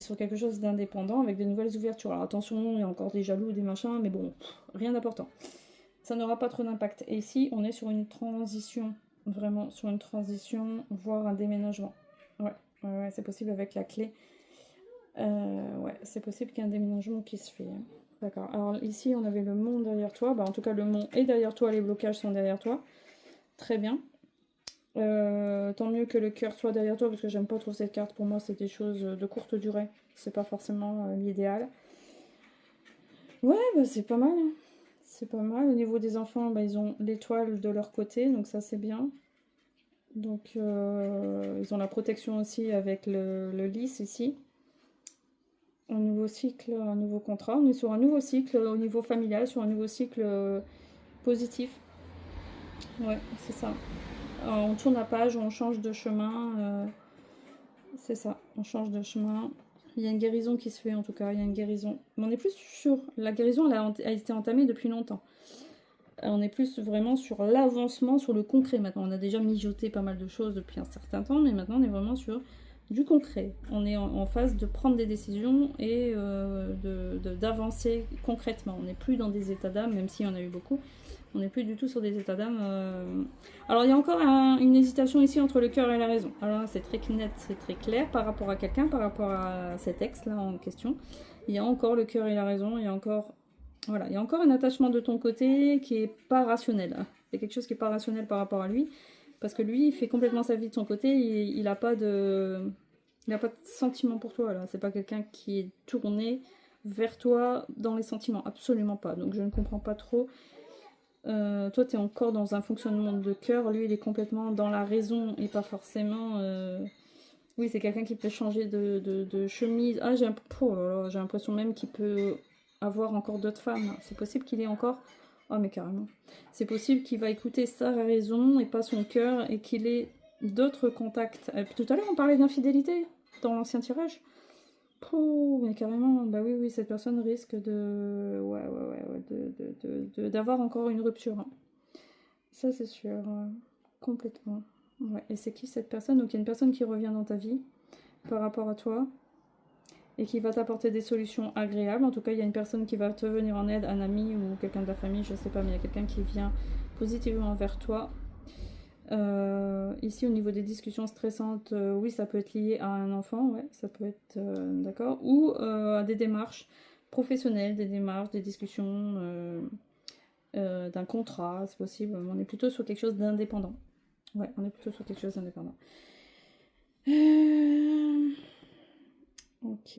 sur quelque chose d'indépendant avec de nouvelles ouvertures. Alors attention, il y a encore des jaloux, des machins, mais bon, rien d'important. Ça n'aura pas trop d'impact. Et ici, on est sur une transition, vraiment sur une transition, voire un déménagement. Ouais, ouais, c'est possible avec la clé. Ouais, c'est possible qu'il y ait un déménagement qui se fait. Hein. D'accord. Alors ici, on avait le mont derrière toi. Bah, en tout cas, le mont est derrière toi, les blocages sont derrière toi. Très bien. Tant mieux que le cœur soit derrière toi, parce que j'aime pas trop cette carte. Pour moi, c'est des choses de courte durée. C'est pas forcément l'idéal. Ouais, bah, c'est pas mal. Hein. C'est pas mal. Au niveau des enfants, bah, ils ont l'étoile de leur côté, donc ça c'est bien. Donc ils ont la protection aussi avec le lys ici. Un nouveau cycle, un nouveau contrat. On est sur un nouveau cycle au niveau familial, sur un nouveau cycle positif. Ouais, c'est ça. On tourne la page, on change de chemin. C'est ça, on change de chemin. Il y a une guérison qui se fait en tout cas, il y a une guérison. Mais on est plus sur... La guérison, elle a été entamée depuis longtemps. On est plus vraiment sur l'avancement, sur le concret maintenant. On a déjà mijoté pas mal de choses depuis un certain temps, mais maintenant on est vraiment sur du concret. On est en phase de prendre des décisions et d'avancer concrètement. On n'est plus dans des états d'âme, même s'il y en a eu beaucoup. On n'est plus du tout sur des états d'âme. Alors il y a encore une hésitation ici entre le cœur et la raison. Alors là c'est très net, c'est très clair par rapport à quelqu'un, par rapport à cet ex là en question. Il y a encore le cœur et la raison, il y a encore... Voilà, il y a encore un attachement de ton côté qui est pas rationnel. Il y a quelque chose qui est pas rationnel par rapport à lui. Parce que lui, il fait complètement sa vie de son côté. Il n'a pas de... Il n'a pas de sentiment pour toi, là. C'est pas quelqu'un qui est tourné vers toi dans les sentiments. Absolument pas. Donc je ne comprends pas trop. Toi, tu es encore dans un fonctionnement de cœur. Lui, il est complètement dans la raison et pas forcément... Oui, c'est quelqu'un qui peut changer de chemise. Ah, oh là là, j'ai l'impression même qu'il peut avoir encore d'autres femmes. C'est possible qu'il ait encore... Oh, mais carrément. C'est possible qu'il va écouter sa raison et pas son cœur et qu'il ait d'autres contacts. Tout à l'heure, on parlait d'infidélité dans l'ancien tirage. Oh, mais carrément, bah oui, oui, cette personne risque de... Ouais, d'avoir encore une rupture. Hein. Ça, c'est sûr. Complètement. Ouais. Et c'est qui cette personne? Donc, il y a une personne qui revient dans ta vie par rapport à toi et qui va t'apporter des solutions agréables. En tout cas, il y a une personne qui va te venir en aide, un ami ou quelqu'un de la famille, je sais pas, mais il y a quelqu'un qui vient positivement vers toi. Ici, au niveau des discussions stressantes, oui, ça peut être lié à un enfant, ouais, ça peut être, d'accord, ou à des démarches professionnelles, des démarches, des discussions d'un contrat, c'est possible. On est plutôt sur quelque chose d'indépendant. Ouais, on est plutôt sur quelque chose d'indépendant. Ok.